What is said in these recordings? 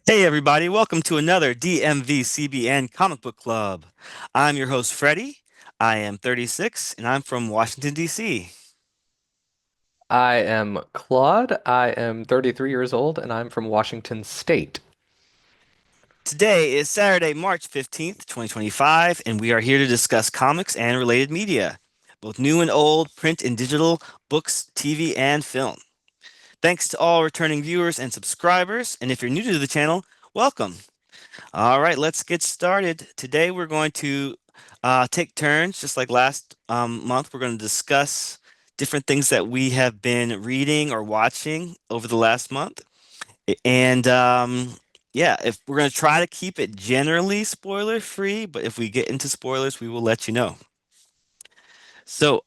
Hey everybody, welcome to another DMVCBN Comic Book Club. I'm your host Freddy. I am 36 and I'm from Washington D.C. I am Claude. I am 33 years old and I'm from Washington State. Today is Saturday, March 15th, 2025, and we are here to discuss comics and related media, both new and old, print and digital, books, TV, and film. Thanks to all returning viewers and subscribers, and if you're new to the channel, welcome. All right, let's get started. Today we're going to take turns, just like last month. We're going to discuss different things that we have been reading or watching over the last month. And yeah, if we're going to try to keep it generally spoiler free, but if we get into spoilers, we will let you know. So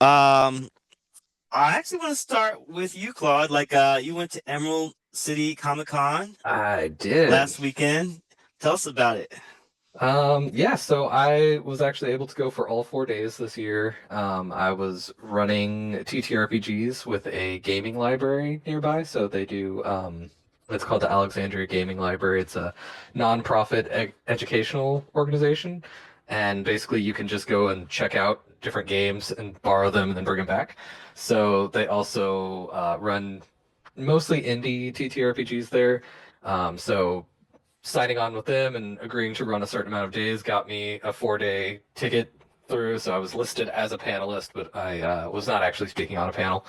I actually want to start with you, Claude. Like you went to Emerald City Comic Con I did. last weekend. Tell us about it. Yeah, so I was actually able to go for all 4 days this year. I was running TTRPGs with a gaming library nearby. So they do, it's called the Alexandria Gaming Library. It's a nonprofit educational organization. And basically, you can just go and check out different games and borrow them and then bring them back. So they also run mostly indie TTRPGs there. So signing on with them and agreeing to run a certain amount of days got me a 4 day ticket through. So I was listed as a panelist, but I was not actually speaking on a panel.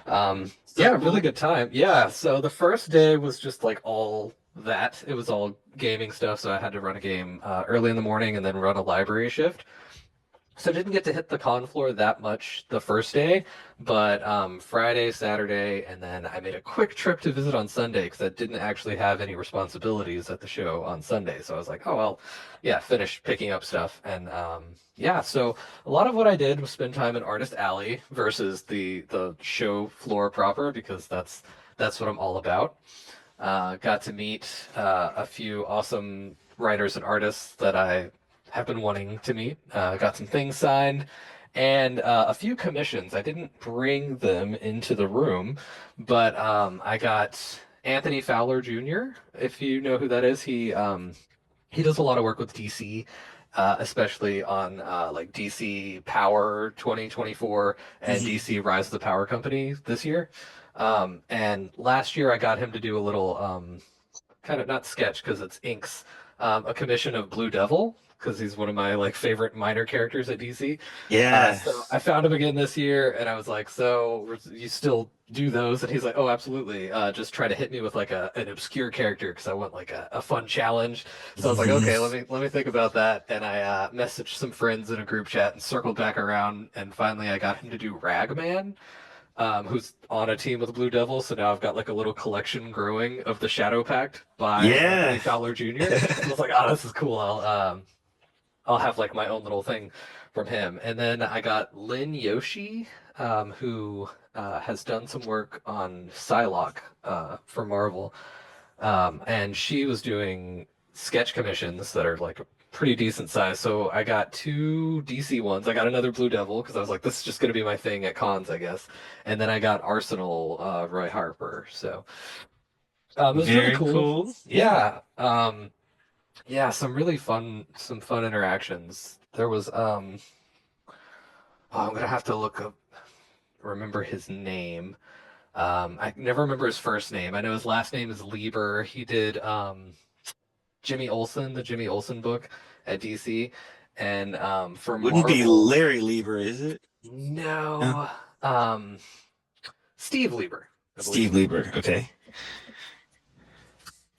So Yeah, really cool. good time. Yeah, so the first day was just like all that. It was all gaming stuff. So I had to run a game early in the morning and then run a library shift. So I didn't get to hit the con floor that much the first day, but Friday, Saturday, and then I made a quick trip to visit on Sunday because I didn't actually have any responsibilities at the show on Sunday. So I was like, oh well, yeah, finish picking up stuff, and yeah. So a lot of what I did was spend time in Artist Alley versus the show floor proper because that's what I'm all about. Got to meet a few awesome writers and artists that I have been wanting to meet. Got some things signed and a few commissions. I didn't bring them into the room, but I got Anthony Fowler Jr. If you know who that is, he does a lot of work with DC. Especially on like DC Power 2024 and Mhm. DC Rise of the Power Company this year. And last year I got him to do a little kind of not sketch because it's inks, a commission of Blue Devil because he's one of my like favorite minor characters at DC. Yeah. So I found him again this year, and I was like, "So you still do those?" And he's like, "Oh, absolutely. Just try to hit me with like an obscure character because I want like a fun challenge." So I was like, Mhm. "Okay, let me think about that." And I messaged some friends in a group chat and circled back around, and finally I got him to do Ragman, who's on a team with Blue Devil. So now I've got like a little collection growing of the Shadow Pact by Anthony Yeah. Fowler Jr. So I was like, "Oh, this is cool. I'll have like my own little thing from him." And then I got Lin Yoshi, who has done some work on Psylocke for Marvel, and she was doing sketch commissions that are like pretty decent size. So I got two DC ones. I got another Blue Devil because I was like, this is just going to be my thing at cons, I guess. And then I got Arsenal Roy Harper. So it was really Very cool. cool. Yeah. Yeah. Yeah, some fun interactions. There was oh, I'm gonna have to look up remember his name. I never remember his first name. I know his last name is Lieber. He did Jimmy Olsen, the Jimmy Olsen book at DC, and for Wouldn't be Marvel, Larry Lieber, is it? No. no, um, Steve Lieber, I believe. Steve Lieber. Okay.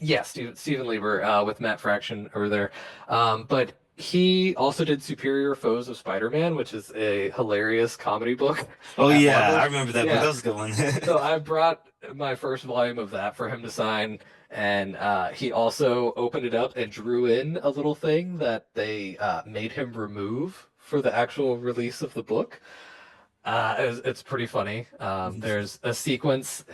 Yeah, Steven Lieber with Matt Fraction over there. But he also did Superior Foes of Spider-Man, which is a hilarious comedy book Oh at yeah, I Marvel. remember that book. That Yeah. was a good one. So I brought my first volume of that for him to sign, and he also opened it up and drew in a little thing that they made him remove for the actual release of the book. It's pretty funny. There's a sequence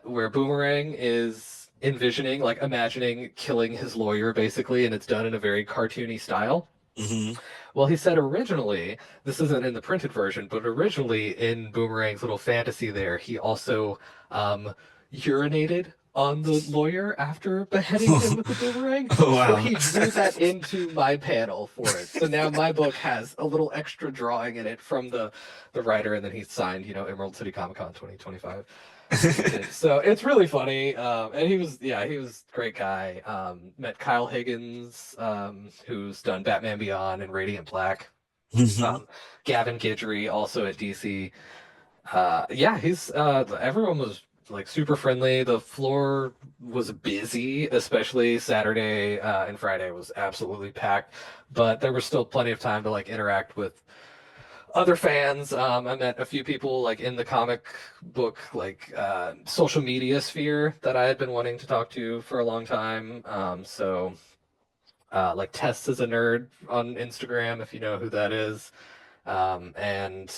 where Boomerang is envisioning, like imagining killing his lawyer, basically, and it's done in a very cartoony style. Hmm. Well, he said originally, this isn't in the printed version, but originally in Boomerang's little fantasy there, he also urinated on the lawyer after beheading him with the boomerang. Oh So wow. he drew that into my panel for it. So now my book has a little extra drawing in it from the writer, and then he signed, Emerald City Comic Con 2025. So it's really funny. And he was a great guy. Met Kyle Higgins, who's done Batman Beyond and Radiant Black. Mhm. Um, Gavin Guidry, also at DC. Yeah, he's everyone was like super friendly. The floor was busy, especially Saturday and Friday was absolutely packed, but there was still plenty of time to like interact with other fans. I met a few people like in the comic book like social media sphere that I had been wanting to talk to for a long time. Like Tess is a nerd on Instagram, if you know who that is, and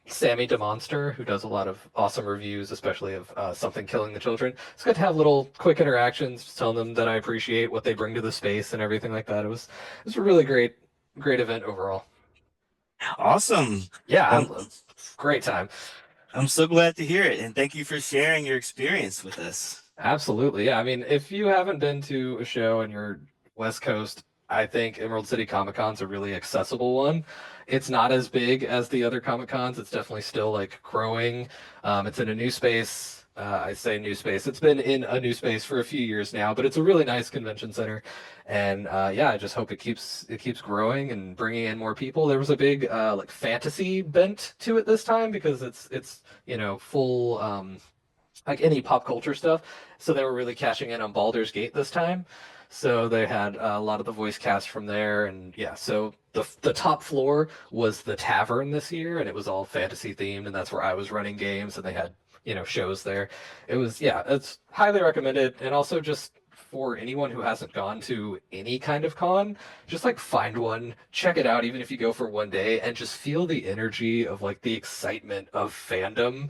Sammy DeMonster, who does a lot of awesome reviews, especially of Something Killing the Children. It's good to have little quick interactions, just telling them that I appreciate what they bring to the space and everything like that. It was a really great event overall. Awesome. Yeah, Um, great time. I'm so glad to hear it, and thank you for sharing your experience with us. Absolutely. Yeah. I mean, if you haven't been to a show and you're West Coast, I think Emerald City Comic Con's a really accessible one. It's not as big as the other Comic Cons. It's definitely still like growing. It's in a new space. I say new space. It's been in a new space for a few years now, but it's a really nice convention center. And yeah, I just hope it keeps growing and bringing in more people. There was a big like fantasy bent to it this time because it's full like any pop culture stuff. So they were really cashing in on Baldur's Gate this time. So they had a lot of the voice cast from there, and yeah. So the top floor was the tavern this year, and it was all fantasy themed, and that's where I was running games, and they had shows there. It was yeah, it's highly recommended, and also just for anyone who hasn't gone to any kind of con, just like find one, check it out, even if you go for one day, and just feel the energy of like the excitement of fandom.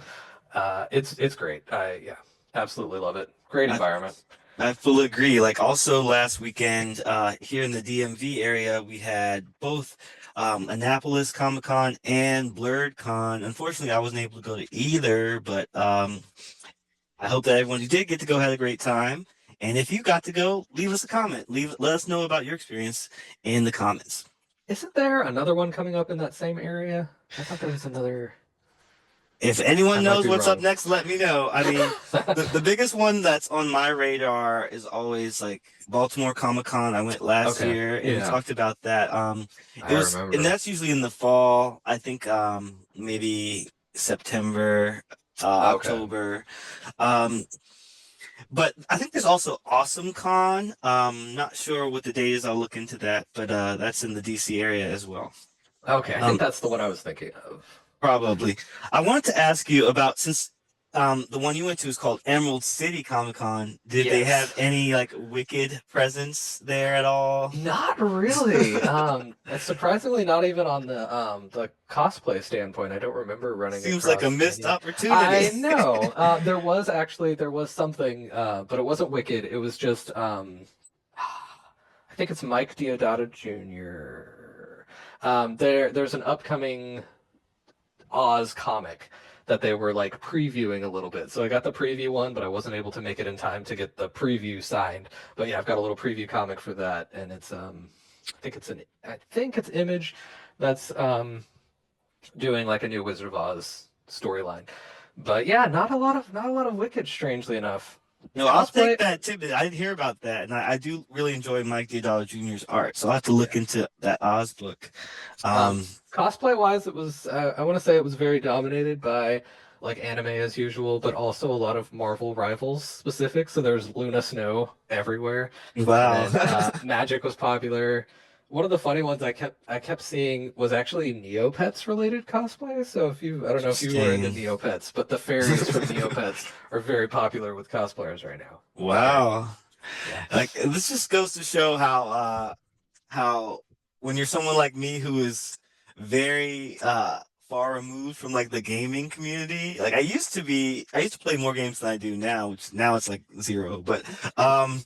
It's great. Yeah, absolutely love it. Great I, environment. I fully agree. Like also last weekend, here in the DMV area, we had both Annapolis Comic Con and Blurred Con. Unfortunately, I wasn't able to go to either, but I hope that everyone who did get to go had a great time. And if you got to go, leave us a comment. Let us know about your experience in the comments. Isn't there another one coming up in that same area? I thought there was another. If I anyone might knows be what's up wrong. next, let me know. I mean, the biggest one that's on my radar is always like Baltimore Comic Con. I went last Okay. year and we Yeah, talked about that. It I was, and remember. that's usually in the fall. I think maybe September, Okay. October. Um, but I think there's also Awesome Con. Not sure what the date is. I'll look into that, but that's in the DC area as well. Okay, I think Um, that's the one I was thinking of. Probably. I wanted to ask you about since the one you went to is called Emerald City Comic Con. Did they have Yes. any like Wicked presence there at all? Not really. Surprisingly, not even on the cosplay standpoint. I don't remember running Seems like a across missed any. opportunity. I know. There was something, but it wasn't Wicked. It was just I think it's Mike Diodato Jr. There's an upcoming Oz comic that they were like previewing a little bit. So I got the preview one, but I wasn't able to make it in time to get the preview signed. But yeah, I've got a little preview comic for that, and I think it's Image that's doing like a new Wizard of Oz storyline. But yeah, not a lot of Wicked, strangely enough. No, I'll take Cosplay, that tip. I didn't hear about that, and I do really enjoy Mike Diodato Jr.'s art, so I'll have to yeah. look into that Oz book. Um, Um, Cosplay wise, it was I want to say it was very dominated by like anime as usual, but also a lot of Marvel rivals specific. So there's Luna Snow everywhere, and wow. then Magic was popular. One of the funny ones I kept seeing was actually Neopets related cosplay. So I don't know if you were into Interesting. Neopets, but the fairies from Neopets are very popular with cosplayers right now. Apparently, Wow. yeah. Like this just goes to show how when you're someone like me who is very far removed from like the gaming community, like I used to play more games than I do now, which now it's like zero, but um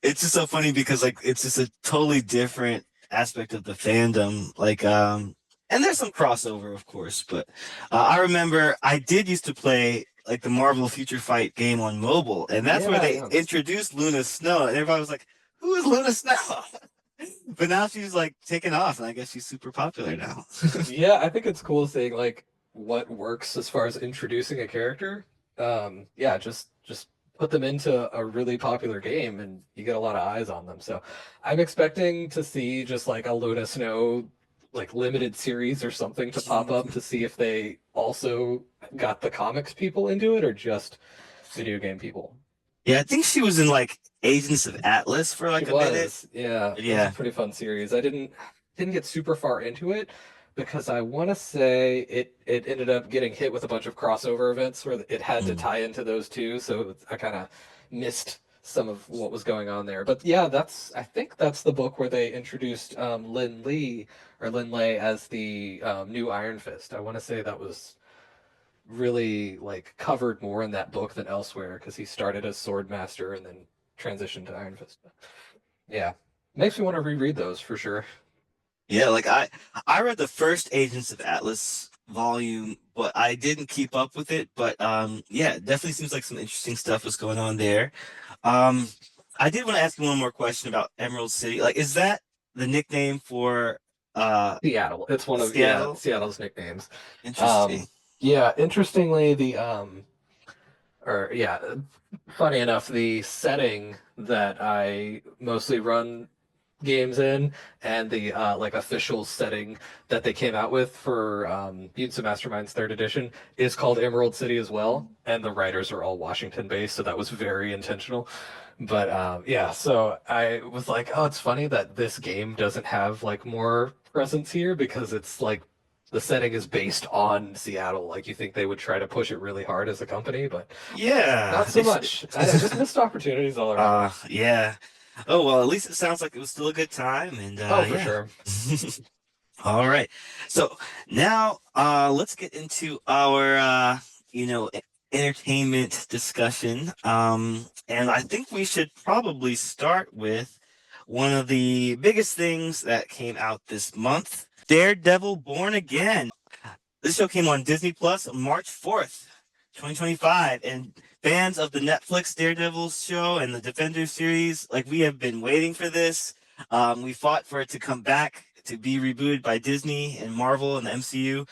it's just so funny because like it's just a totally different aspect of the fandom, like and there's some crossover of course, but I remember I did used to play like the Marvel Future Fight game on mobile, and that's where Yeah, they yeah. introduced Luna Snow, and everybody was like, "Who is Luna Snow?" But now she's like taken off, and I guess she's super popular now. Yeah, I think it's cool seeing like what works as far as introducing a character. Yeah, just put them into a really popular game and you get a lot of eyes on them. So I'm expecting to see just like a Luna Snow like limited series or something to pop up to see if they also got the comics people into it or just video game people. Yeah, I think she was in like Agents of Atlas for She like a minute. was, yeah. That was a Yeah. pretty fun series. I didn't get super far into it because I want to say it ended up getting hit with a bunch of crossover events where it had to Mm. tie into those two, so I kind of missed some of what was going on there. But yeah, that's I think that's the book where they introduced Lin Lee or Lin Lei as the new Iron Fist. I want to say that was really like covered more in that book than elsewhere because he started as Sword Master and then transitioned to Iron Fist. Yeah, makes me want to reread those for sure. Yeah, like I read the first Agents of Atlas volume, but I didn't keep up with it. But yeah, it definitely seems like some interesting stuff was going on there. Um I did want to ask you one more question about Emerald City. Like, is that the nickname for Seattle. It's one of Seattle? Seattle's nicknames. Interesting. Yeah, interestingly, the or yeah, funny enough, the setting that I mostly run games in and the like official setting that they came out with for Mutants and Masterminds third edition is called Emerald City as well, and the writers are all Washington based, so that was very intentional. But yeah, so I was like, oh, it's funny that this game doesn't have like more presence here because it's like the setting is based on Seattle. Like you think they would try to push it really hard as a company, but Yeah, not so they should. much. I just missed opportunities all around. Yeah. Oh well, at least it sounds like it was still a good time, and Oh, for yeah. sure. All right. So now let's get into our entertainment discussion. And I think we should probably start with one of the biggest things that came out this month, Daredevil Born Again. This show came on Disney Plus March 4th, 2025, and fans of the Netflix Daredevil show and the Defenders series, like, we have been waiting for this. We fought for it to come back to be rebooted by Disney and Marvel and the MCU,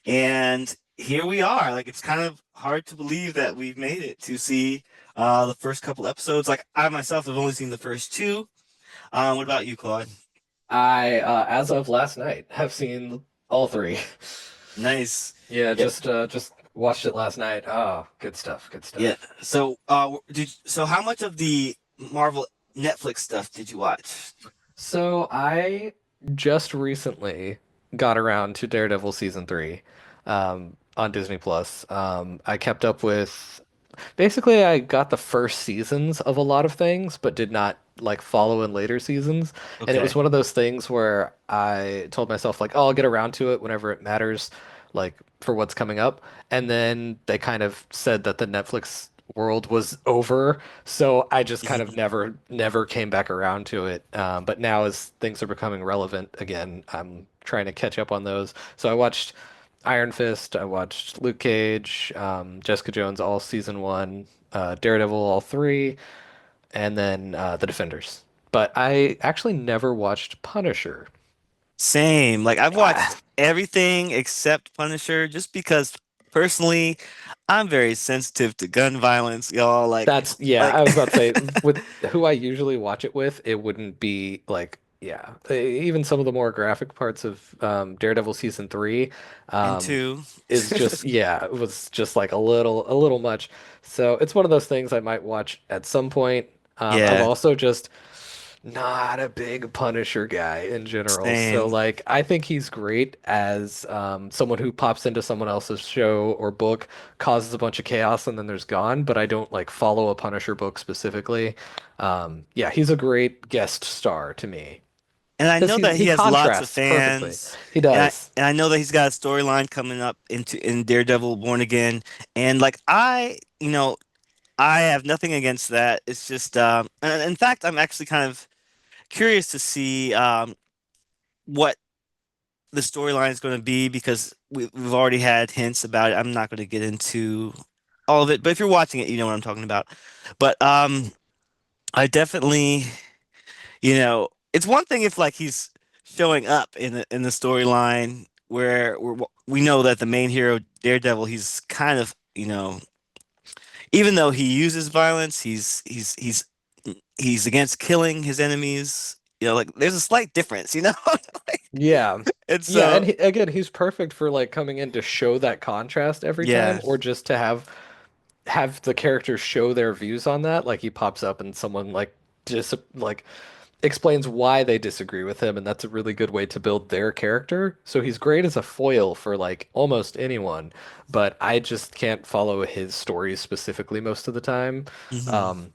and here we are. Like, it's kind of hard to believe that we've made it to see the first couple episodes. Like, I myself have only seen the first two. What about you, Claude? I, as of last night, have seen all three. Nice. Yeah, Yeah, just watched it last night. Oh, good stuff, good yeah. stuff. So how much of the Marvel Netflix stuff did you watch? So I just recently got around to Daredevil season three, on Disney Plus. I kept up with basically I got the first seasons of a lot of things, but did not like follow in later seasons. And it was Okay. one of those things where I told myself like, oh, I'll get around to it whenever it matters, like for what's coming up. And then they kind of said that the Netflix world was over, so I just kind of never came back around to it. But now as things are becoming relevant again, I'm trying to catch up on those. So I watched Iron Fist. I watched Luke Cage, Jessica Jones, all season one, Daredevil, all three, and then The Defenders. But I actually never watched Punisher. Same. Like, I've Ah, watched everything except Punisher just because personally I'm very sensitive to gun violence, y'all. that's yeah. Like I was about to say with who I usually watch it with, it wouldn't be like yeah. Even some of the more graphic parts of Daredevil season three, and um, two. is just yeah. It was just like a little much. So it's one of those things I might watch at some point. I'm Yeah, also just not a big Punisher guy in general. So same. like I think he's great as someone who pops into someone else's show or book, causes a bunch of chaos, and then there's gone, but I don't like follow a Punisher book specifically. Yeah, he's a great guest star to me. And I Because know that he he has lots of contrasts perfectly. fans. He And does. I know that he's got a storyline coming up in Daredevil Born Again. And like, I have nothing against that. It's just and in fact, I'm actually kind of curious to see what the storyline is going to be because we've already had hints about it. I'm not going to get into all of it, but if you're watching it, you know what I'm talking about. But I definitely, it's one thing if like he's showing up in the storyline where we know that the main hero Daredevil, he's kind of, even though he uses violence, he's against killing his enemies. Like there's a slight difference, Like, Yeah. and Yeah, and so again, he's perfect for like coming in to show that contrast every time, yeah. or just to have the characters show their views on that. Like he pops up and someone like explains why they disagree with him, and that's a really good way to build their character. So he's great as a foil for like almost anyone, but I just can't follow his stories specifically most of the time. Hmm. Um,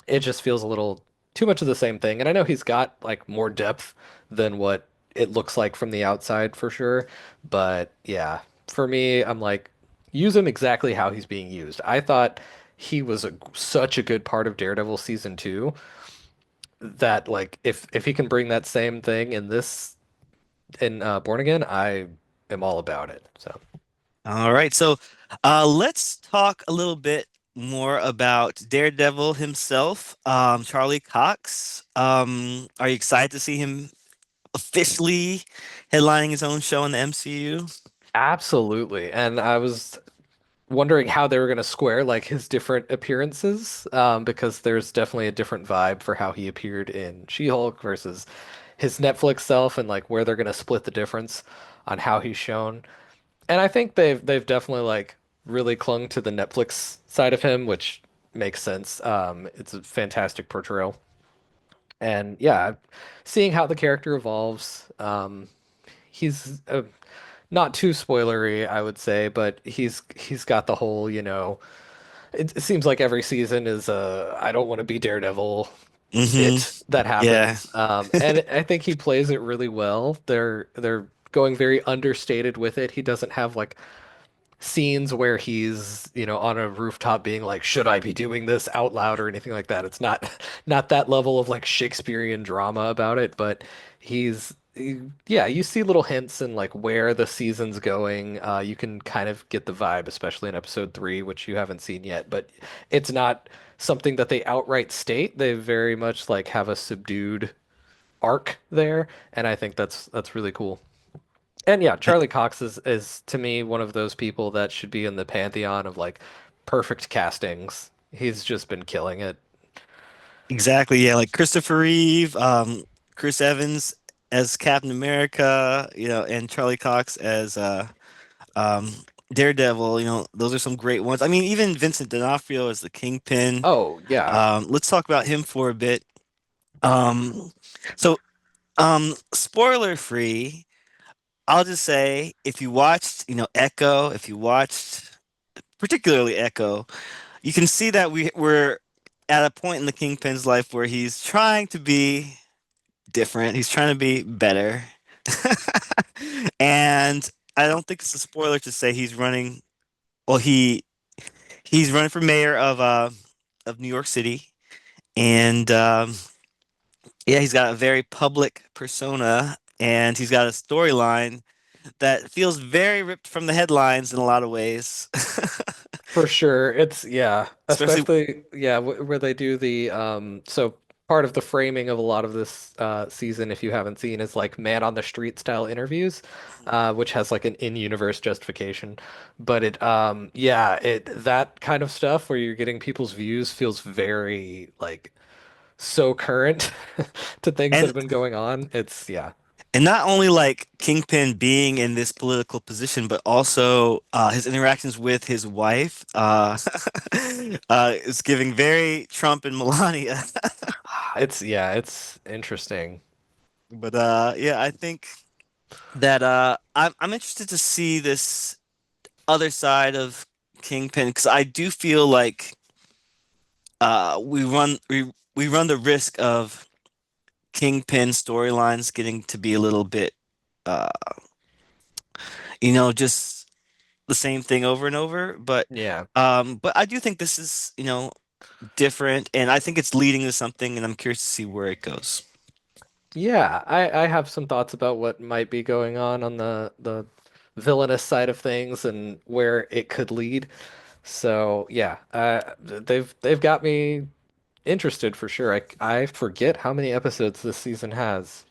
it just feels a little too much of the same thing. And I know he's got like more depth than what it looks like from the outside for sure. But yeah, for me, I'm like, use him exactly how he's being used. I thought he was such a good part of Daredevil season two that like if he can bring that same thing in this in Born Again, I am all about it. So All right, so let's talk a little bit more about Daredevil himself, Charlie Cox. Are you excited to see him officially headlining his own show in the MCU? absolutely. And I was wondering how they were going to square like his different appearances, because there's definitely a different vibe for how he appeared in She-Hulk versus his Netflix self, and like where they're going to split the difference on how he's shown. And I think they've definitely like really clung to the Netflix side of him, which makes sense. It's a fantastic portrayal. And yeah, seeing how the character evolves, he's not too spoilery, I would say, but he's got the whole, it seems like every season is a I don't want to be Daredevil Hmm. bit that Yeah. happens. And I think he plays it really well. They're going very understated with it. He doesn't have like scenes where he's, on a rooftop being like, should I be doing this out loud or anything like that. It's not not that level of like Shakespearean drama about it, but yeah, you see little hints in like where the season's going. You can kind of get the vibe, especially in episode three, which you haven't seen yet, but it's not something that they outright state. They very much like have a subdued arc there, and I think that's really cool. And yeah, Charlie Cox is to me one of those people that should be in the pantheon of like perfect castings. He's just been killing it. Exactly. Yeah, like Christopher Reeve, Chris Evans as Captain America, and Charlie Cox as um, Daredevil. Those are some great ones. I mean, even Vincent D'Onofrio as the Kingpin. Oh, yeah. Let's talk about him for a bit. Um, so, spoiler free, I'll just say if you watched, Echo, if you watched particularly Echo, you can see that we're at a point in the Kingpin's life where he's trying to be different. He's trying to be better. And I don't think it's a spoiler to say he's running. Well, he's running for mayor of New York City, and yeah, he's got a very public persona, and he's got a storyline that feels very ripped from the headlines in a lot of ways. For sure. It's yeah, Especially, especially yeah, where they do the so part of the framing of a lot of this season, if you haven't seen, is like man on the street style interviews, which has like an in-universe justification. But yeah, it that kind of stuff where you're getting people's views feels very like so current to things that and have been going on. It's yeah. And not only like Kingpin being in this political position, but also his interactions with his wife is giving very Trump and Melania. It's yeah, it's interesting. But yeah, I think that I'm interested to see this other side of Kingpin because I do feel like we run the risk of Kingpin storylines getting to be a little bit uh, just the same thing over and over. Yeah. But I do think this is, different, and I think it's leading to something, and I'm curious to see where it goes. Yeah, I have some thoughts about what might be going on the villainous side of things and where it could lead. So yeah, they've got me interested for sure. I forget how many episodes this season has.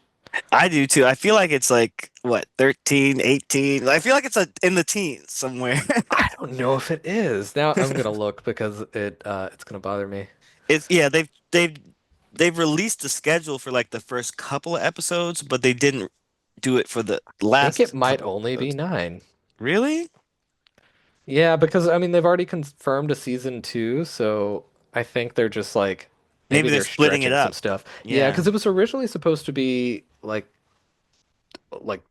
I do too. I feel like it's like what, 13, 18. I feel like it's in the teens somewhere. I don't know if it is. Now I'm gonna look because it's gonna bother me. It's yeah, they've released the schedule for like the first couple of episodes, but they didn't do it for the I think it last might couple of only be episodes. 9. Really? Yeah, because I mean they've already confirmed a season 2, so I think they're just like maybe Maybe they're they're splitting it stretching some up. stuff. Yeah, Yeah. because it was originally supposed to be like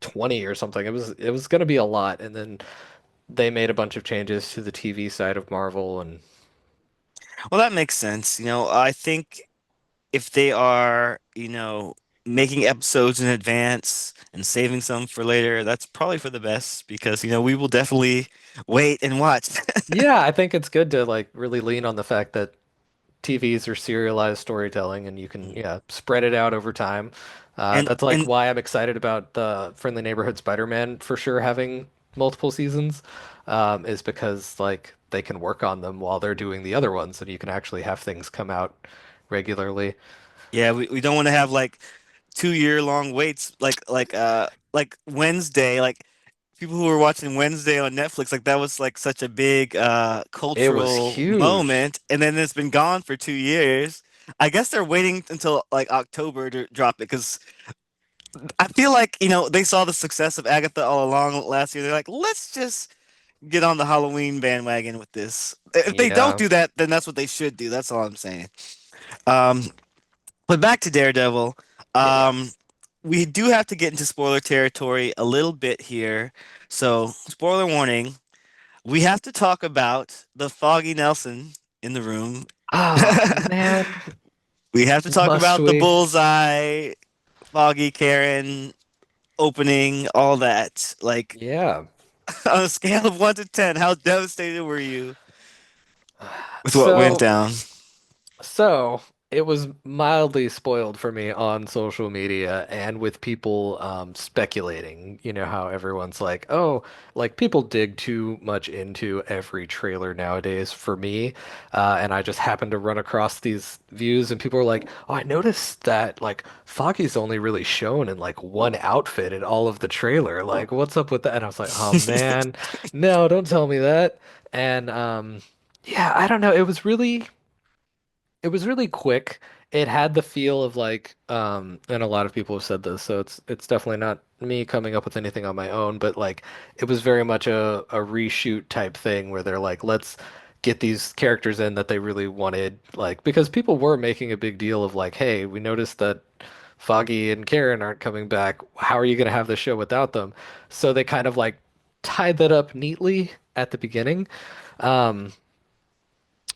20 or something. It was gonna be a lot, and then they made a bunch of changes to the TV side of Marvel, and Well, that makes sense. I think if they are, making episodes in advance and saving some for later, that's probably for the best because, we will definitely wait and watch. yeah, I think it's good to like really lean on the fact that TVs are serialized storytelling, and you can spread it out over time. And That's like and why I'm excited about the Friendly Neighborhood Spider-Man for sure having multiple seasons, is because like they can work on them while they're doing the other ones, and you can actually have things come out regularly. yeah, we don't want to have like 2 year long waits like Wednesday, like people who were watching Wednesday on Netflix, like that was like such a big It was cultural huge. moment, and then it's been gone for 2 years. I guess they're waiting until like October to drop it because I feel like, they saw the success of Agatha all along last year. They're like, let's just get on the Halloween bandwagon with this. If they don't Yeah. do that, then that's what they should do. That's all I'm saying. Um, but back to Daredevil. Yeah, yeah. Um, we do have to get into spoiler territory a little bit here. So, spoiler warning, we have to talk about the Foggy Nelson in the room. Ah, man, We have to talk must about the we? Bullseye, Foggy Karen opening, all that. Like, Yeah. on a scale of 1 to 10, how devastated were you with what went So, down? So it was mildly spoiled for me on social media and with people speculating. You know how everyone's like, oh, like people dig too much into every trailer nowadays for me. And I just happened to run across these views and people are like, oh, I noticed that like Foggy's only really shown in like one outfit in all of the trailer. Like, what's up with that? And I was like, oh man, no, don't tell me that. And yeah, I don't know. It was really quick. It had the feel of like, and a lot of people have said this, so it's definitely not me coming up with anything on my own, but like it was very much a reshoot type thing where they're like, let's get these characters in that they really wanted, like because people were making a big deal of like, hey, we noticed that Foggy and Karen aren't coming back. How are you going to have the show without them? So they kind of like tied that up neatly at the beginning. Um,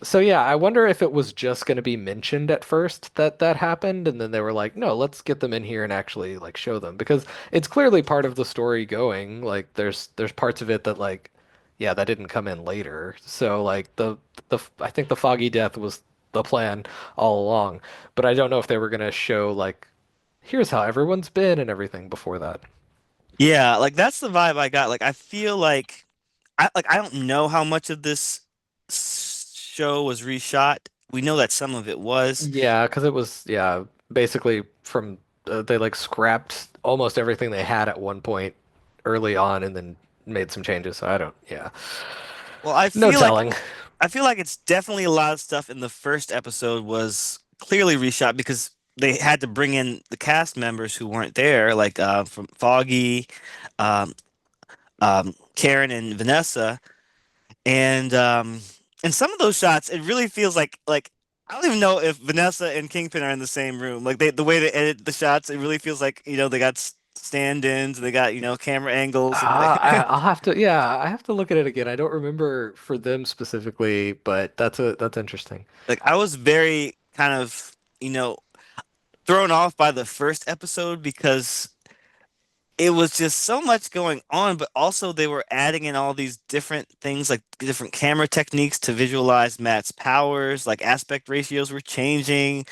so yeah, I wonder if it was just going to be mentioned at first that that happened, and then they were like, "No, let's get them in here and actually like show them," because it's clearly part of the story going. Like, there's parts of it that like, yeah, that didn't come in later. So like the I think the Foggy death was the plan all along, but I don't know if they were going to show like, here's how everyone's been and everything before that. Yeah, like that's the vibe I got. Like I feel like I don't know how much of this show was reshot. We know that some of it was. Yeah, because it was basically from they like scrapped almost everything they had at one point early on and then made some changes. So I don't, yeah, Well, I no feel like telling. I feel like it's definitely a lot of stuff in the first episode was clearly reshot because they had to bring in the cast members who weren't there, like from Foggy, um, Karen, and Vanessa. And in some of those shots, it really feels like I don't even know if Vanessa and Kingpin are in the same room. Like the way they edit the shots, it really feels like they got stand-ins, they got camera angles, and I'll have to, I have to look at it again. I don't remember for them specifically, but that's interesting. like I was very kind of thrown off by the first episode because it was just so much going on, but also they were adding in all these different things, like different camera techniques to visualize Matt's powers, like aspect ratios were changing.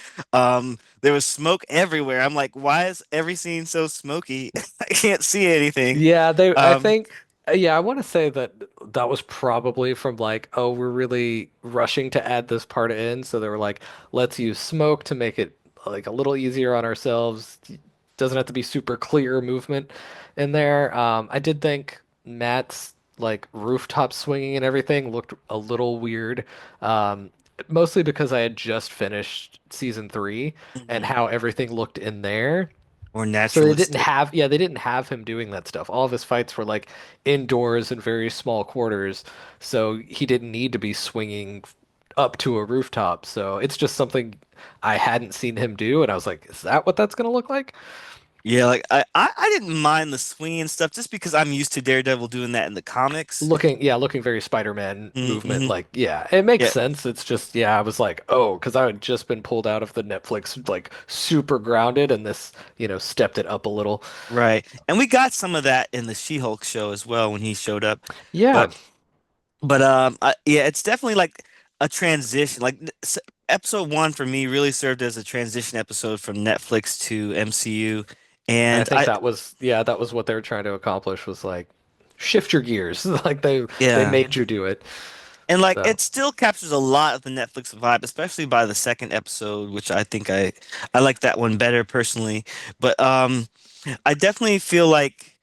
There was smoke everywhere. I'm like, why is every scene so smoky? I can't see anything. Yeah, they I Um, think. Yeah, I want to say that that was probably from like, oh, we're really rushing to add this part in, so they were like, let's use smoke to make it like a little easier on ourselves. Doesn't have to be super clear movement in there. I did think Matt's like rooftop swinging and everything looked a little weird, um, mostly because I had just finished season three and Mhm. how everything looked in there. Or So they didn't naturalistic. have, yeah, they didn't have him doing that stuff. All of his fights were like indoors in very small quarters, so he didn't need to be swinging up to a rooftop. So it's just something I hadn't seen him do, and I was like, is that what that's gonna look like? Yeah, like I didn't mind the swinging stuff just because I'm used to Daredevil doing that in the comics. Looking, yeah, looking very Spider-Man movement. Mm-hmm. Like, yeah, it makes Yeah, sense. It's just, yeah, I was like, oh, because I had just been pulled out of the Netflix like super grounded, and this, stepped it up a little. right. And we got some of that in the She-Hulk show as well when he showed up. Yeah, But yeah, it's definitely like a transition. Like episode one for me really served as a transition episode from Netflix to MCU. and I And think that was, yeah, that was what they were trying to accomplish was like shift your gears. Like they yeah. made you do it. And like So it still captures a lot of the Netflix vibe, especially by the second episode, which I think I like that one better personally. But I definitely feel like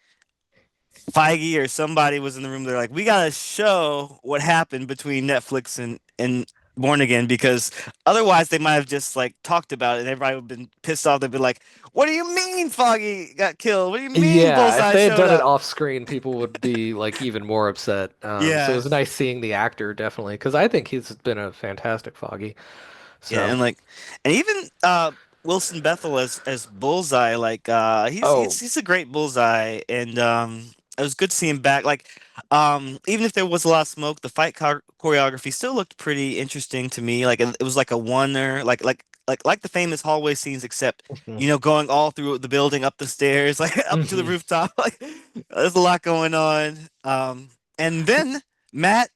Feige or somebody was in the room. They're like, we gotta show what happened between Netflix and Born Again because otherwise they might have just like talked about it and everybody would have been pissed off. They'd be like, what do you mean Foggy got killed? What do you mean yeah, if Bullseye they had showed done it up? off screen, people would be like even more upset. So it Yeah. was nice seeing the actor definitely because I think he's been a fantastic Foggy. Yeah, So, and like, and even Wilson Bethel as Bullseye, like oh, he's a great Bullseye, and it was good to see him back. Like, even if there was a lot of smoke, the fight choreography still looked pretty interesting to me. Like it was like a oneer, like the famous hallway scenes, except mhm, going all through the building, up the stairs, like up to the mhm. rooftop. Like there's a lot going on. And then Matt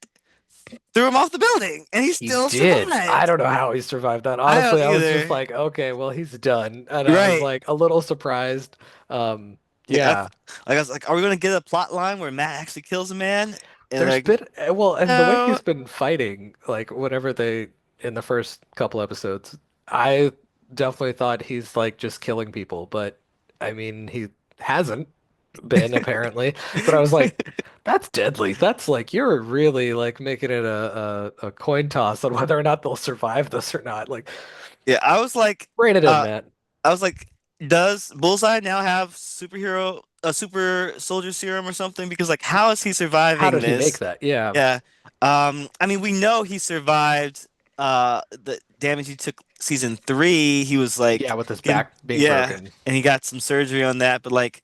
threw him off the building, and he He still did. I survived. don't know how he survived that. I don't Honestly, I was just either. like, okay, well, he's done. And I was Right. like a little surprised. Um, Yeah. yeah. Like I was like, are we gonna get a plot line where Matt actually kills a man? And There's like, been well, and the way no. he's been fighting, like whatever they in the first couple episodes, I definitely thought he's like just killing people, but I mean he hasn't been apparently. But I was like, that's deadly. That's like you're really like making it a coin toss on whether or not they'll survive this or not. Like, Yeah, rein it in, Matt. I was like, does Bullseye now have a super soldier serum or something? Because like, how is he How surviving did he make this? that? Yeah. Yeah. I mean, we know he survived the damage he took season three. He was Yeah, like with his getting, back being yeah, broken. and he got some surgery on that, but like,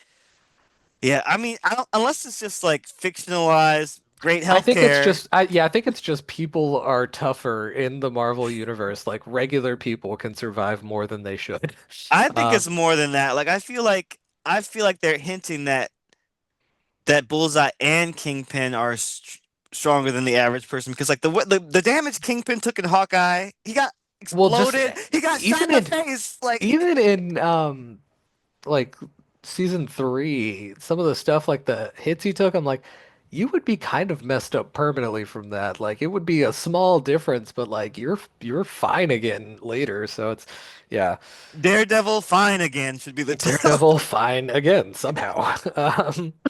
yeah, I mean, I don't, unless it's just like fictionalized great I think it's healthcare. just yeah, I think it's just people are tougher in the Marvel universe. Like regular people can survive more than they should. I think Uh, it's more than that. Like I feel like they're hinting that Bullseye and Kingpin are stronger than the average person because like the damage Kingpin took in Hawkeye, he got well, just exploded, he got shot even in the in face. Like even in like season three, some of the stuff like the hits he took, I'm like, you would be kind of messed up permanently from that. Like it would be a small difference, but like you're fine again later. So it's yeah, Daredevil fine again should be the title. Daredevil fine again somehow.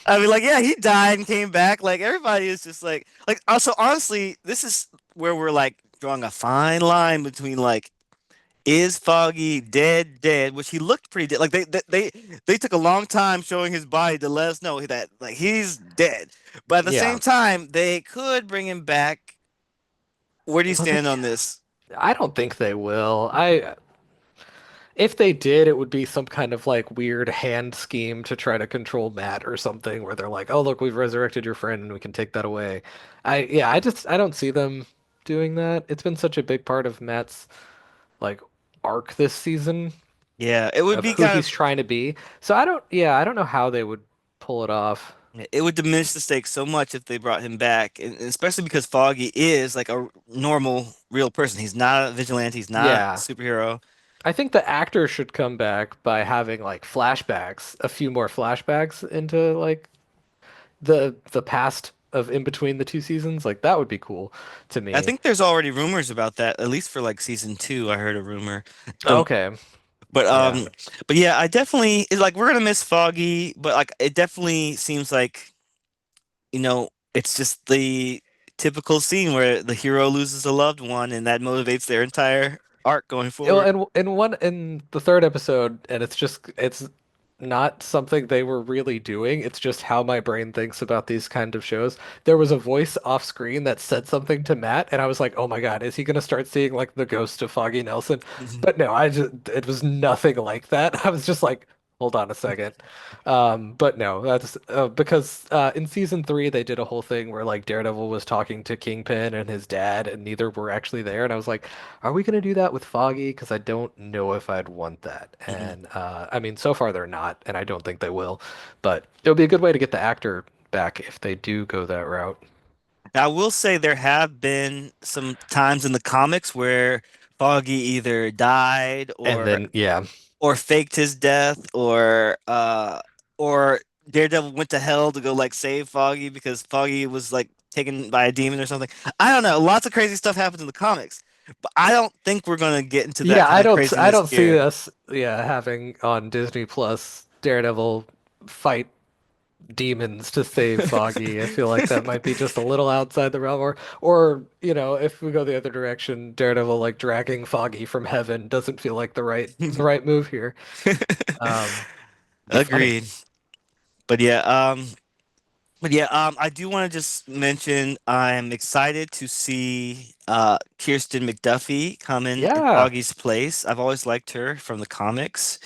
I mean, like, yeah, he died and came back. Like everybody is just like also honestly, this is where we're like drawing a fine line between like is Foggy dead, which he looked pretty dead. Like they took a long time showing his body to let us know that like he's dead. But at the same Yeah. time, they could bring him back. Where do you Well, they, stand on this? I don't think they will. If they did, it would be some kind of like weird hand scheme to try to control Matt or something where they're like, "Oh, look, we've resurrected your friend and we can take that away." Yeah, I don't see them doing that. It's been such a big part of Matt's like arc this season Yeah, it would of be who kind he's of trying to be. So I don't know how they would pull it off. it would diminish the stakes so much if they brought him back, and especially because Foggy is like a normal, real person. He's not a vigilante. He's not a Yeah. superhero. I think the actor should come back by having like flashbacks, a few more flashbacks into like the past of in between the two seasons. Like that would be cool to I me. think there's already rumors about that, at least for like season two. I heard a rumor. Um, Okay. but Yeah. um, but yeah, I definitely like we're gonna miss Foggy, but like it definitely seems like it's just the typical scene where the hero loses a loved one, and that motivates their entire arc going Well, forward. and in the third episode, and it's not something they were really doing. It's just how my brain thinks about these kind of shows. There was a voice off screen that said something to Matt, and I was like, "Oh my God, is he gonna start seeing like the ghost of Foggy Nelson?" But no, I just it was nothing like that. I was just like, "Hold on a second." But no, that's because in season three they did a whole thing where like Daredevil was talking to Kingpin and his dad, and neither were actually there, and I was like, are we gonna do that with Foggy? Because I don't know if I'd want that. And I mean, so far they're not, and I don't think they will. But it would be a good way to get the actor back if they do go that route. I will say there have been some times in the comics where Foggy either died And then, yeah, or faked his death or Daredevil went to hell to go like save Foggy because Foggy was like taken by a demon or something. I don't know. Lots of crazy stuff happens in the comics, but I don't think we're gonna get into that yeah, kind of I craziness don't see here. us, yeah, having on Disney Plus Daredevil fight demons to save Foggy. I feel like that might be just a little outside the realm, or if we go the other direction, Daredevil like dragging Foggy from heaven doesn't feel like the right move here. Be funny. Agreed. But yeah, I do want to just mention I'm excited to see Kirsten McDuffie come in Yeah, Foggy's place. I've always liked her from the comics.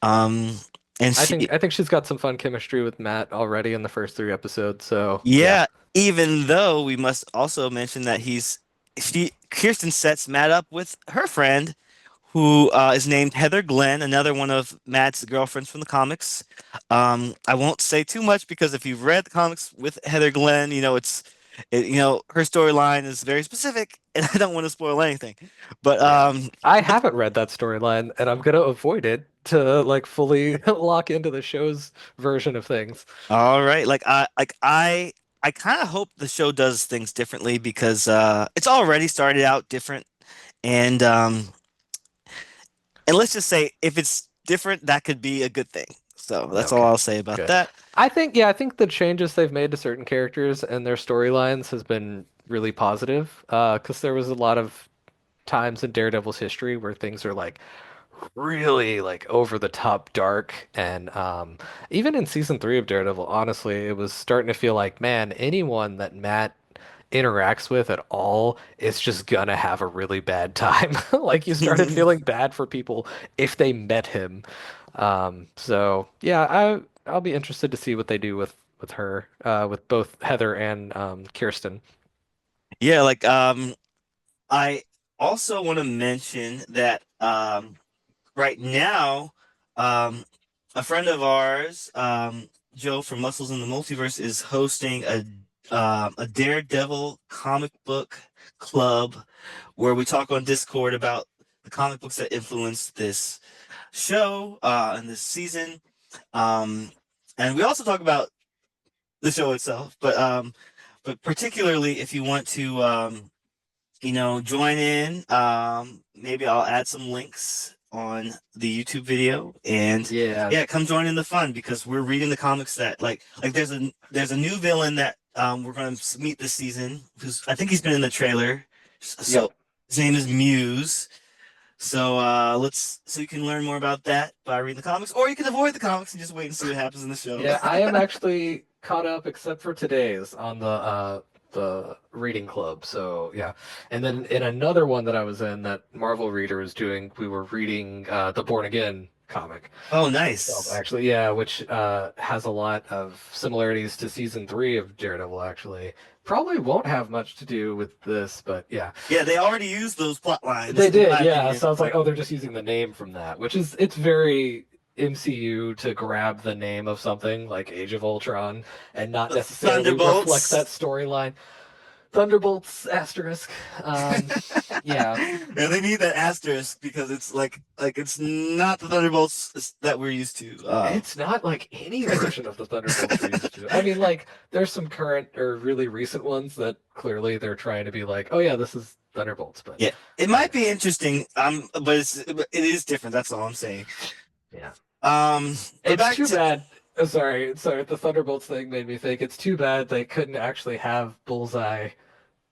Um, and she I think she's got some fun chemistry with Matt already in the first three episodes. So yeah, Yeah, even though we must also mention that Kirsten sets Matt up with her friend, who is named Heather Glenn, another one of Matt's girlfriends from the comics. I won't say too much because if you've read the comics with Heather Glenn, her storyline is very specific, and I don't want to spoil anything. But yeah. I haven't read that storyline, and I'm gonna avoid it to like fully lock into the show's version of things. all right, I kind of hope the show does things differently because it's already started out different. And and let's just say if it's different, that could be a good thing. So that's all Okay, I'll say about good. that. I think the changes they've made to certain characters and their storylines has been really positive. Because there was a lot of times in Daredevil's history where things are like really like over the top dark, and even in season three of Daredevil, honestly, it was starting to feel like, man, anyone that Matt interacts with at all is just gonna have a really bad time. Like you started feeling bad for people if they met him. So yeah, I'll be interested to see what they do with her, with both Heather and Kirsten. Yeah, I also want to mention that right now, um, a friend of ours, Joe from Muscles in the Multiverse, is hosting a Daredevil comic book club where we talk on Discord about the comic books that influenced this show and this season. Um, and we also talk about the show itself, but particularly if you want to join in, maybe I'll add some links on the YouTube video and Yeah. yeah, come join in the fun because we're reading the comics that like there's a new villain that we're going to meet this season who's I think he's been in the trailer. So Yep. his name is Muse. So so you can learn more about that by reading the comics, or you can avoid the comics and just wait and see what happens in the show. Yeah, I am actually caught up except for today's on the reading club. So yeah. And then in another one that I was in that Marvel reader was doing, we were reading the Born Again comic Oh, itself, nice. actually. Yeah, which has a lot of similarities to season three of Daredevil, actually. Probably won't have much to do with this, but yeah. Yeah, they already used those plot lines, They in did, my yeah. opinion. So I was like, oh, they're just using the name from that, which is it's very MCU to grab the name of something like Age of Ultron and not necessarily reflect that Thunderbolts. storyline. Thunderbolts asterisk. Yeah, Yeah, they need that asterisk because it's like it's not the Thunderbolts that we're used to. it's not like any version of the Thunderbolts we're used to. I mean, like there's some current or really recent ones that clearly they're trying to be like, oh yeah, this is Thunderbolts, but Yeah, it I, might be interesting. But it is different. That's all I'm saying. yeah, But it's back too to bad. Sorry. The Thunderbolts thing made me think it's too bad they couldn't actually have Bullseye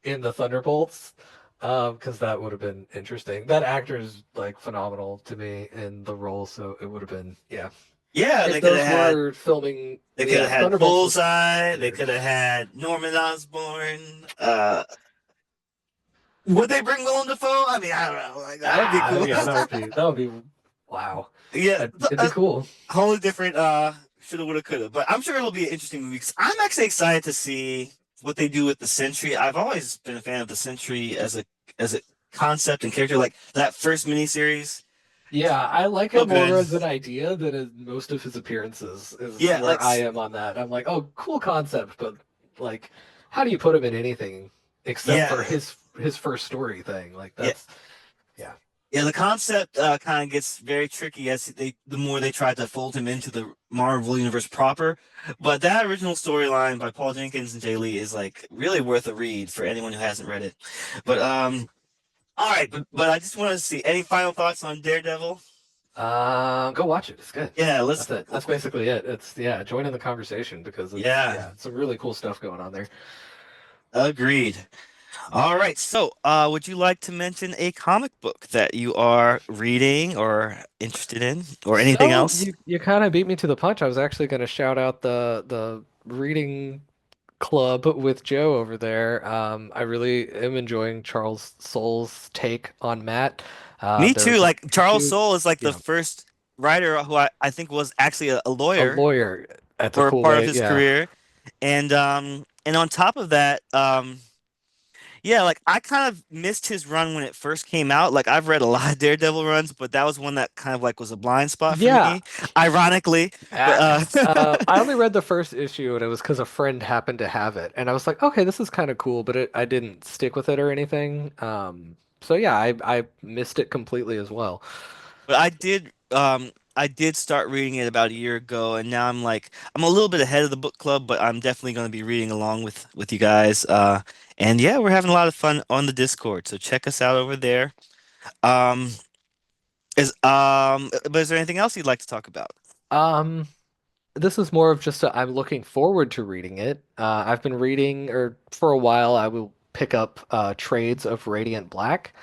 in the Thunderbolts, because that would have been interesting. That actor is like phenomenal to me in the role, so it would have been yeah. yeah, If those were filming, they could have yeah, had Thunderbolts was Bullseye. They weird. could have had Norman Osborn. Would they bring Willem Dafoe? I mean, I don't know. Like that would be Ah, cool. yeah, that would be wow. Yeah, It'd be cool. wholly different. Shoulda, woulda, coulda. But I'm sure it'll be an interesting movie. 'Cause I'm actually excited to see what they do with the Sentry. I've always been a fan of the Sentry as a concept and character. Like that first miniseries, Yeah, I like so him more good. as an idea than in most of his appearances. Is Yeah, where I am on that. I'm like, oh, cool concept, but like, how do you put him in anything except yeah, for his first story thing? Like yeah. that's yeah. Yeah, the concept kind of gets very tricky as the more they try to fold him into the Marvel universe proper. But that original storyline by Paul Jenkins and Jay Lee is like really worth a read for anyone who hasn't read it. But all right, but I just wanted to see any final thoughts on Daredevil. Go watch it. It's good. Yeah, That's it. That's basically it. It's yeah, join in the conversation because it's yeah, yeah, some really cool stuff going on there. agreed. All right, so would you like to mention a comic book that you are reading or interested in, or anything So else? you kind of beat me to the punch. I was actually going to shout out the reading club with Joe over there. I really am enjoying Charles Soule's take on Matt. Me too. There's Like Charles issue, Soule is like the yeah, first writer who I think was actually a a lawyer lawyer. That's a for cool part of way. his Yeah. career, and on top of that, yeah, like I kind of missed his run when it first came out. Like I've read a lot of Daredevil runs, but that was one that kind of like was a blind spot for Yeah. me, ironically. But I only read the first issue and it was because a friend happened to have it. And I was like, okay, this is kind of cool, but I didn't stick with it or anything. So yeah, I missed it completely as well. but I did start reading it about a year ago, and now I'm a little bit ahead of the book club, but I'm definitely going to be reading along with you guys. And yeah, we're having a lot of fun on the Discord, so check us out over there. Um, but is there anything else you'd like to talk about? Um, this is more of just I'm looking forward to reading it. I've been reading, or for a while, I will pick up trades of Radiant Black,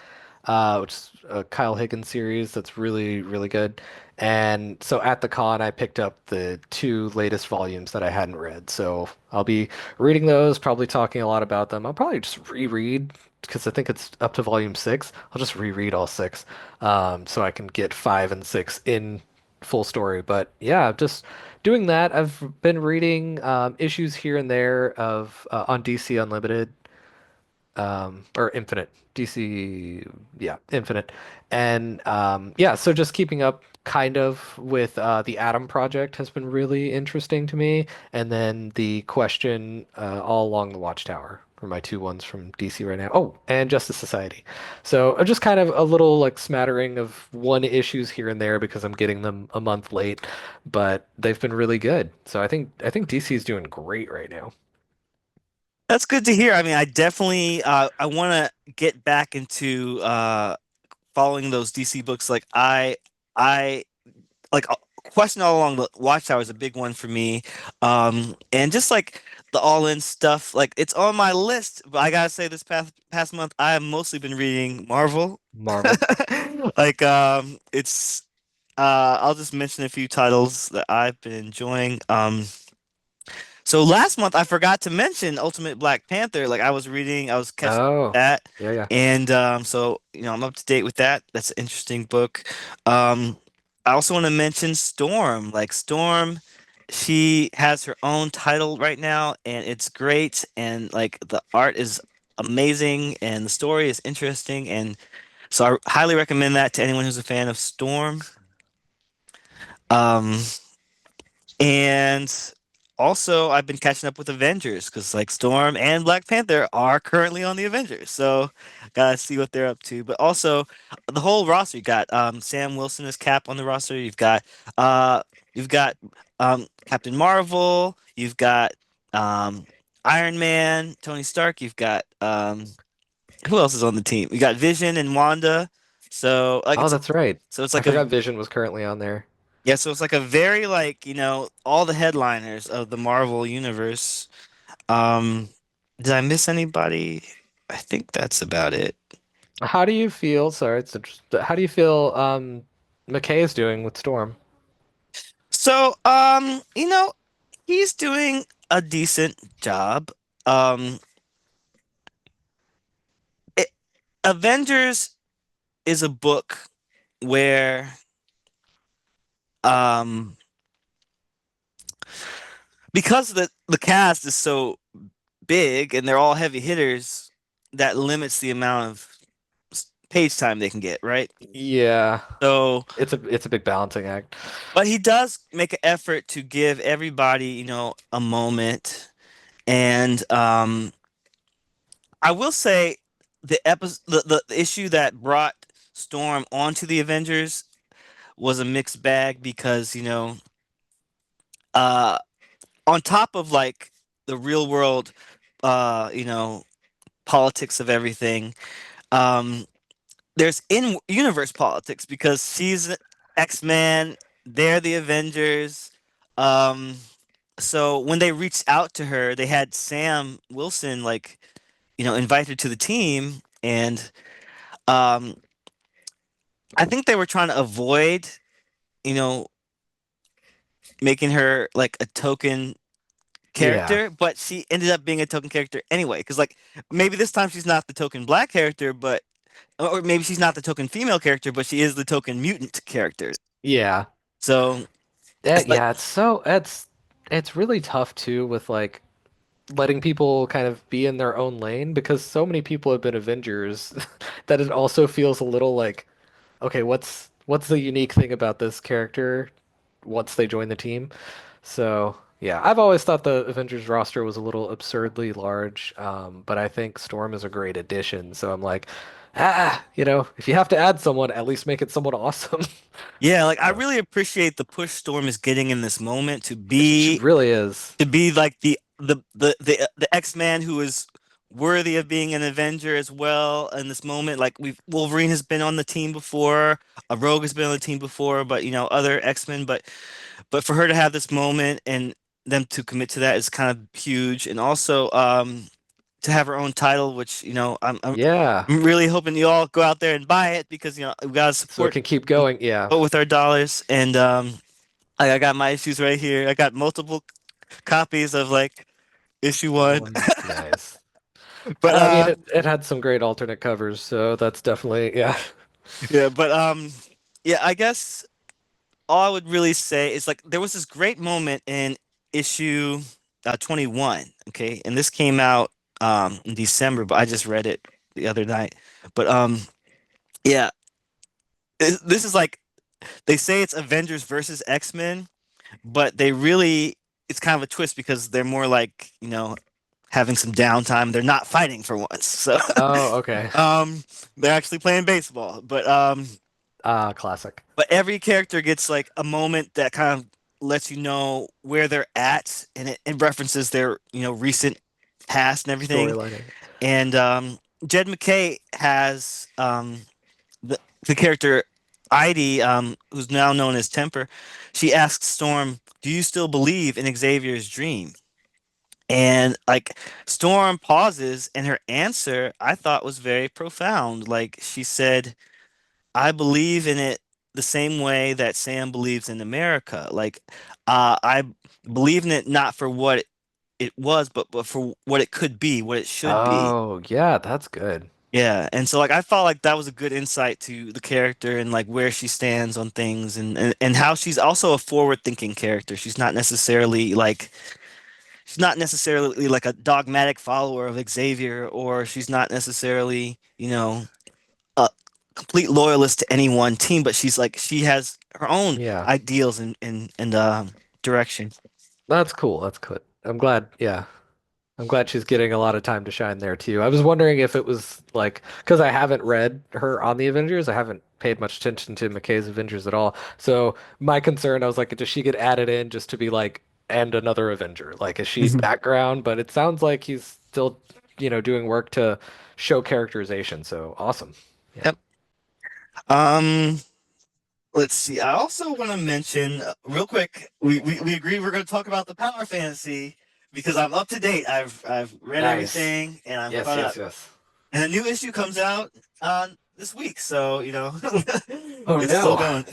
which is a Kyle Higgins series that's really, really good. And so at the con, I picked up the two latest volumes that I hadn't read. So I'll be reading those, probably talking a lot about them. I'll probably just reread because I think it's up to volume six. I'll just reread all six, so I can get five and six in full story. But yeah, just doing that. I've been reading issues here and there of on DC Unlimited, or Infinite. DC, yeah, Infinite. And yeah, so just keeping up kind of with the Atom Project has been really interesting to me. And then the Question all along the Watchtower are my two ones from DC right now. Oh, and Justice Society. So just kind of a little like smattering of one issues here and there because I'm getting them a month late, but they've been really good. So I think DC is doing great right now. That's good to hear. I mean, I definitely I want to get back into following those DC books. I like Question All Along the Watchtower is a big one for me. And just like the All In stuff, like it's on my list. But I gotta say, this past month, I have mostly been reading Marvel. Marvel. Like it's I'll just mention a few titles that I've been enjoying. So last month I forgot to mention Ultimate Black Panther. Like I was catching up with Oh, that, yeah, yeah. and so I'm up to date with that. That's an interesting book. Um, I also want to mention Storm. Like Storm, she has her own title right now, and it's great. And like the art is amazing, and the story is interesting, and so I highly recommend that to anyone who's a fan of Storm. Um, and also I've been catching up with Avengers because like Storm and Black Panther are currently on the Avengers, so gotta see what they're up to. But also the whole roster, you got Sam Wilson as Cap on the roster. Uh you've got Captain Marvel. You've got um Iron Man, Tony Stark. You've got who else is on the team? We got Vision and Wanda. So like Oh, it's that's right. so it's I like a forgot Vision was currently on there. yeah, so it's like a very like, all the headliners of the Marvel universe. Um, did I miss anybody? I think that's about it. How do you feel? Sorry, it's interesting. How do you feel McKay is doing with Storm? So, he's doing a decent job. Um, it, Avengers is a book where, um, because the cast is so big and they're all heavy hitters, that limits the amount of page time they can get, right? Yeah, So, it's a big balancing act. but he does make an effort to give everybody, a moment. And I will say the issue that brought Storm onto the Avengers was a mixed bag because, uh, on top of like the real world, politics of everything, um, there's in universe politics because she's X-Men, they're the Avengers. Um, so when they reached out to her, they had Sam Wilson like, invite her to the team, and um, I think they were trying to avoid, you know, making her like a token Yeah, character, but she ended up being a token character anyway. Because like maybe this time she's not the token black character, but or maybe she's not the token female character, but she is the token mutant character. yeah. So it's like, Yeah, it's really tough too with like letting people kind of be in their own lane because so many people have been Avengers that it also feels a little like, okay, what's the unique thing about this character once they join the team? So yeah, I've always thought the Avengers roster was a little absurdly large, but I think Storm is a great addition. So I'm like, if you have to add someone, at least make it someone awesome. yeah, like I So really appreciate the push Storm is getting in this moment to she be really is. like the X-Man who is worthy of being an Avenger as well in this moment. Like Wolverine has been on the team before, a Rogue has been on the team before, but other X-Men, but for her to have this moment and them to commit to that is kind of huge. And also to have her own title, which Yeah. I'm really hoping you all go out there and buy it because we gotta So it support can keep going. Yeah. with our dollars. And I got my issues right here. I got multiple copies of like issue one. One. Nice. But I mean, it had some great alternate covers, so that's definitely, yeah. yeah, but yeah, I guess all I would really say is like there was this great moment in issue 21, okay? And this came out in December, but I just read it the other night. But yeah, this is like they say it's Avengers versus X-Men, but they really it's kind of a twist because they're more like, having some downtime. They're not fighting for once. So Oh, okay. um they're actually playing baseball. Ah, classic. But every character gets like a moment that kind of lets you know where they're at, and it references their recent past and everything. Storylining. And Jed McKay has the character Heidi, who's now known as Temper. She asks Storm, "Do you still believe in Xavier's dream?" And like Storm pauses, and her answer I thought was very profound. Like she said, I believe in it the same way that Sam believes in America. Like, I believe in it not for what it was, but for what it could be, what it should be. Oh, yeah, that's good. Yeah, and so like I felt like that was a good insight to the character and like where she stands on things and how she's also a forward-thinking character. She's not necessarily like a dogmatic follower of Xavier, or she's not necessarily, a complete loyalist to any one team, but she has her own Yeah. ideals and direction. That's cool. That's good. I'm glad. Yeah. I'm glad she's getting a lot of time to shine there too. I was wondering if it was like because I haven't read her on the Avengers, I haven't paid much attention to McKay's Avengers at all. So my concern, I was like, does she get added in just to be like and another Avenger? Like, is she Mhm. background? But it sounds like he's still, doing work to show characterization. So awesome. Yeah. Yep. Um, let's see. I also want to mention real quick. We agreed we're going to talk about the Power Fantasy because I'm up to date. I've read Nice. everything and I'm Yes, caught up. yes, yes. And a new issue comes out this week, so Oh it's still no. going.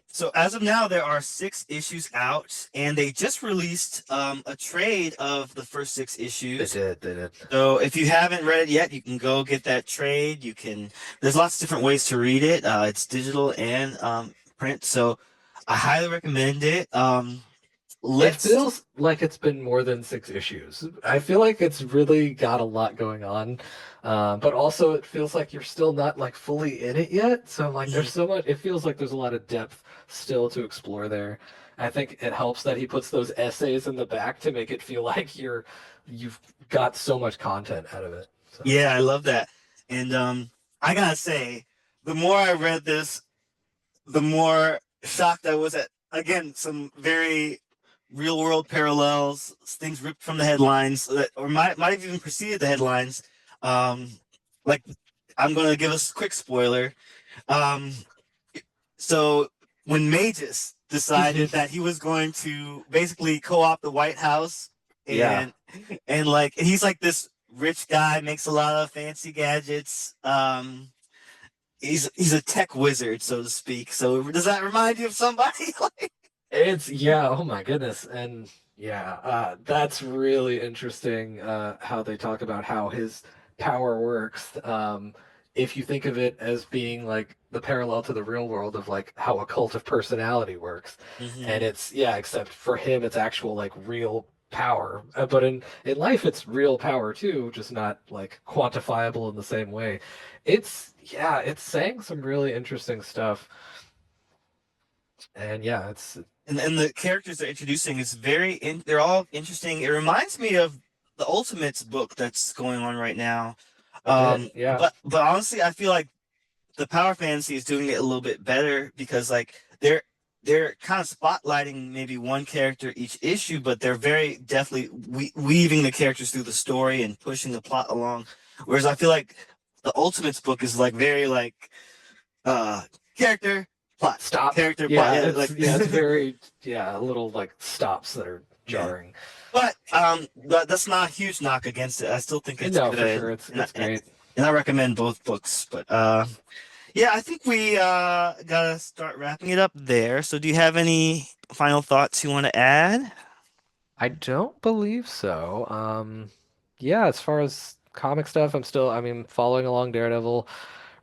So as of now, there are 6 issues out, and they just released a trade of the first 6 issues. They did. So if you haven't read it yet, you can go get that trade. You can. There's lots of different ways to read it. It's digital and print, so I highly recommend it. It Let's. feels like it's been more than 6 issues. I feel like it's really got a lot going on, but also it feels like you're still not like fully in it yet. So like, there's so much. It feels like there's a lot of depth still to explore there. I think it helps that he puts those essays in the back to make it feel like you've got so much content out of it. So Yeah, I love that. And I gotta say, the more I read this, the more shocked I was at again some very real world parallels, things ripped from the headlines that or might have even preceded the headlines. Um, like I'm gonna give us a quick spoiler. Um, so when Magus decided that he was going to basically co-opt the White House yeah, and and he's like this rich guy, makes a lot of fancy gadgets. He's a tech wizard, so to speak. So does that remind you of somebody? it's yeah. Oh my goodness, and yeah, that's really interesting. How they talk about how his power works. If you think of it as being like the parallel to the real world of like how a cult of personality works, and Hmm. it's yeah, except for him, it's actual like real power. But in life, it's real power too, just not like quantifiable in the same way. It's yeah, it's saying some really interesting stuff, and yeah, it's And the characters they're introducing is they're all interesting. It reminds me of the Ultimates book that's going on right now. a bit yeah. But honestly, I feel like the Power Fantasy is doing it a little bit better because like they're kind of spotlighting maybe one character each issue, but they're very definitely weaving the characters through the story and pushing the plot along. Whereas I feel like the Ultimates book is like very like uh character plot Stop. character plot, Yeah, yeah, like it's very yeah, little like stops that are yeah. jarring. But that's not a huge knock against it. I still think And it's no, for good, sure, it's and great. I recommend both books. But yeah, I think we gotta start wrapping it up there. So, do you have any final thoughts you want to add? I don't believe so. Yeah, as far as comic stuff, I mean, following along Daredevil,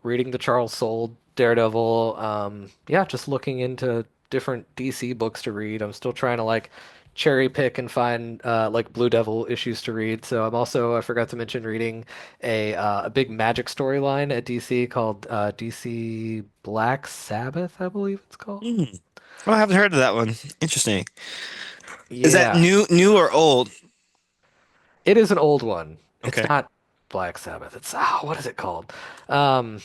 reading the Charles Soule Daredevil. Yeah, just looking into different DC books to read. I'm still trying to like cherry pick and find like Blue Devil issues to read. So I'm also I forgot to mention reading a big Magic storyline at DC called DC Black Sabbath, I believe it's called. Hmm. Oh, I haven't heard of that one. Interesting. Is that Yeah, new or old? it is an old one. It's Okay. not Black Sabbath. It's what is it called? Um,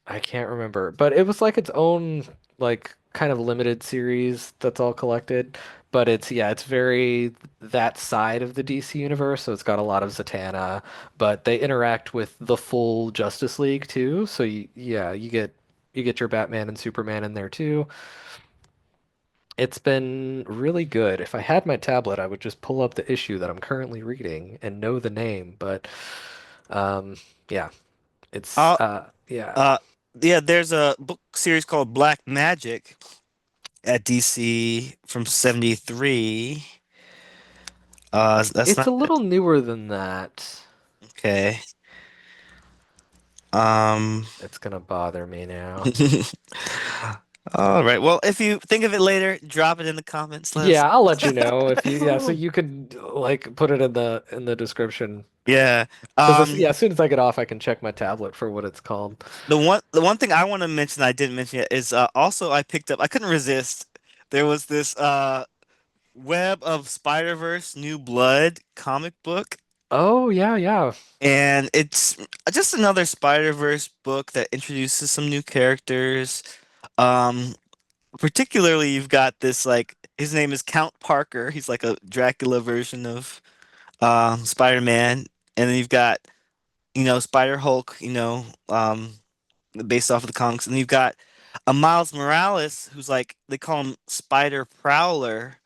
I can't remember, but it was like its own like kind of limited series that's all collected. But it's yeah, it's very that side of the DC universe, so it's got a lot of Zatanna, but they interact with the full Justice League too. So yeah, you get your Batman and Superman in there too. It's been really good. If I had my tablet, I would just pull up the issue that I'm currently reading and know the name, but um yeah, it's Uh, yeah. uh, yeah. There's a book series called Black Magic at DC from '73. That's It's not a little newer than that. okay. Um. It's gonna bother me now. All right. Well, if you think of it later, drop it in the comments. Let us Yeah, I'll let you know if you yeah, so know. you could like put it in the description. Yeah. Because Um, yeah, as soon as I get off, I can check my tablet for what it's called. the one thing I want to mention I didn't mention yet is also I picked up I couldn't resist, there was this Web of Spider-Verse New Blood comic book, Oh yeah, yeah, and it's just another Spider-Verse book that introduces some new characters. Um, Particularly, you've got this like his name is Count Parker. He's like a Dracula version of Spider-Man, and then you've got Spider Hulk, based off of the comics, and you've got a Miles Morales who's like they call him Spider Prowler.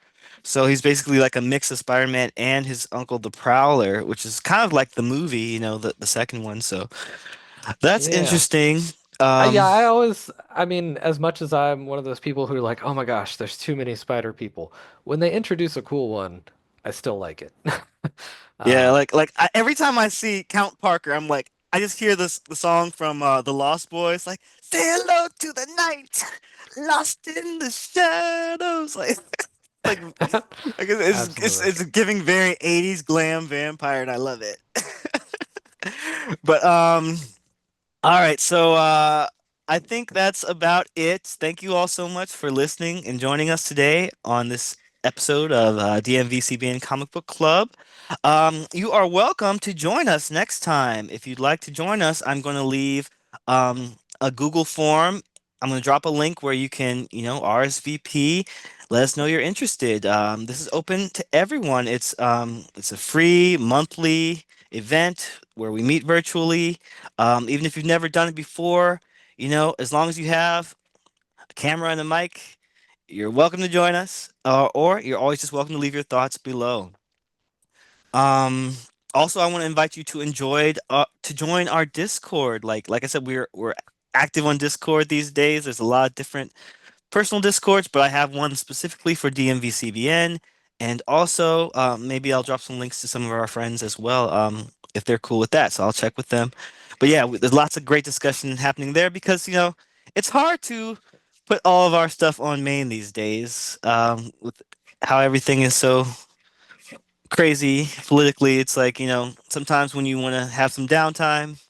So he's basically like a mix of Spider-Man and his uncle the Prowler, which is kind of like the movie, the second one. So that's yeah. interesting. Yeah, Um, I mean, as much as I'm one of those people who are like, oh my gosh, there's too many spider people. When they introduce a cool one, I still like it. Yeah, Uh, like every time I see Count Parker, I'm like, I just hear the song from the Lost Boys, like "Say hello to the night, lost in the shadows." Like, absolutely. it's giving very 80s glam vampire, and I love it. But all right, so I think that's about it. Thank you all so much for listening and joining us today on this episode of DMVCBN Comic Book Club. You are welcome to join us next time. If you'd like to join us, I'm going to leave a Google form. I'm going to drop a link where you can, RSVP. Let us know you're interested. This is open to everyone. It's a free monthly event where we meet virtually. Even if you've never done it before, as long as you have a camera and a mic, you're welcome to join us, or you're always just welcome to leave your thoughts below. Um, Also, I want to invite you to join our Discord. Like I said, we're active on Discord these days. There's a lot of different personal discords, but I have one specifically for DMVCBN. And also, maybe I'll drop some links to some of our friends as well, if they're cool with that. So I'll check with them. But yeah, there's lots of great discussion happening there because, it's hard to put all of our stuff on main these days, with how everything is so crazy politically. It's like, sometimes when you want to have some downtime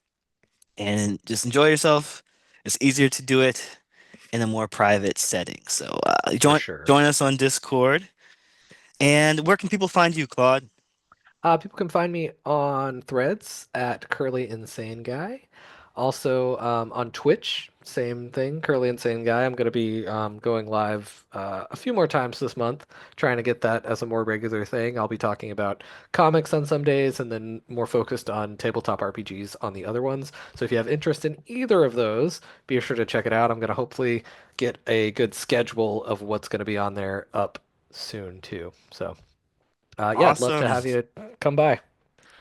and just enjoy yourself, it's easier to do it in a more private setting. So For join sure. join us on Discord. And where can people find you, Claude? People can find me on Threads at Curly Insane Guy. Also on Twitch, same thing, Curly Insane Guy. I'm going to be going live a few more times this month, trying to get that as a more regular thing. I'll be talking about comics on some days and then more focused on tabletop RPGs on the other ones. So if you have interest in either of those, be sure to check it out. I'm going to hopefully get a good schedule of what's going to be on there up soon, too. So. Yeah, I'd love to Awesome. have you come by.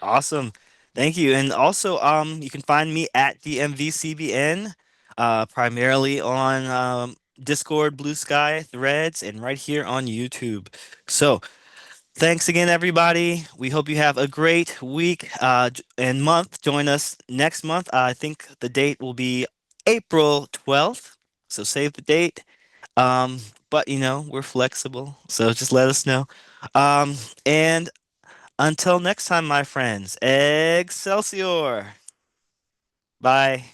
Awesome. Thank you. And also, you can find me at DMVCBN, primarily on Discord, Blue Sky, Threads, and right here on YouTube. So, thanks again, everybody. We hope you have a great week and month. Join us next month. I think the date will be April 12th. So save the date. Um, but we're flexible. So just let us know. Um, and until next time, my friends, Excelsior. Bye.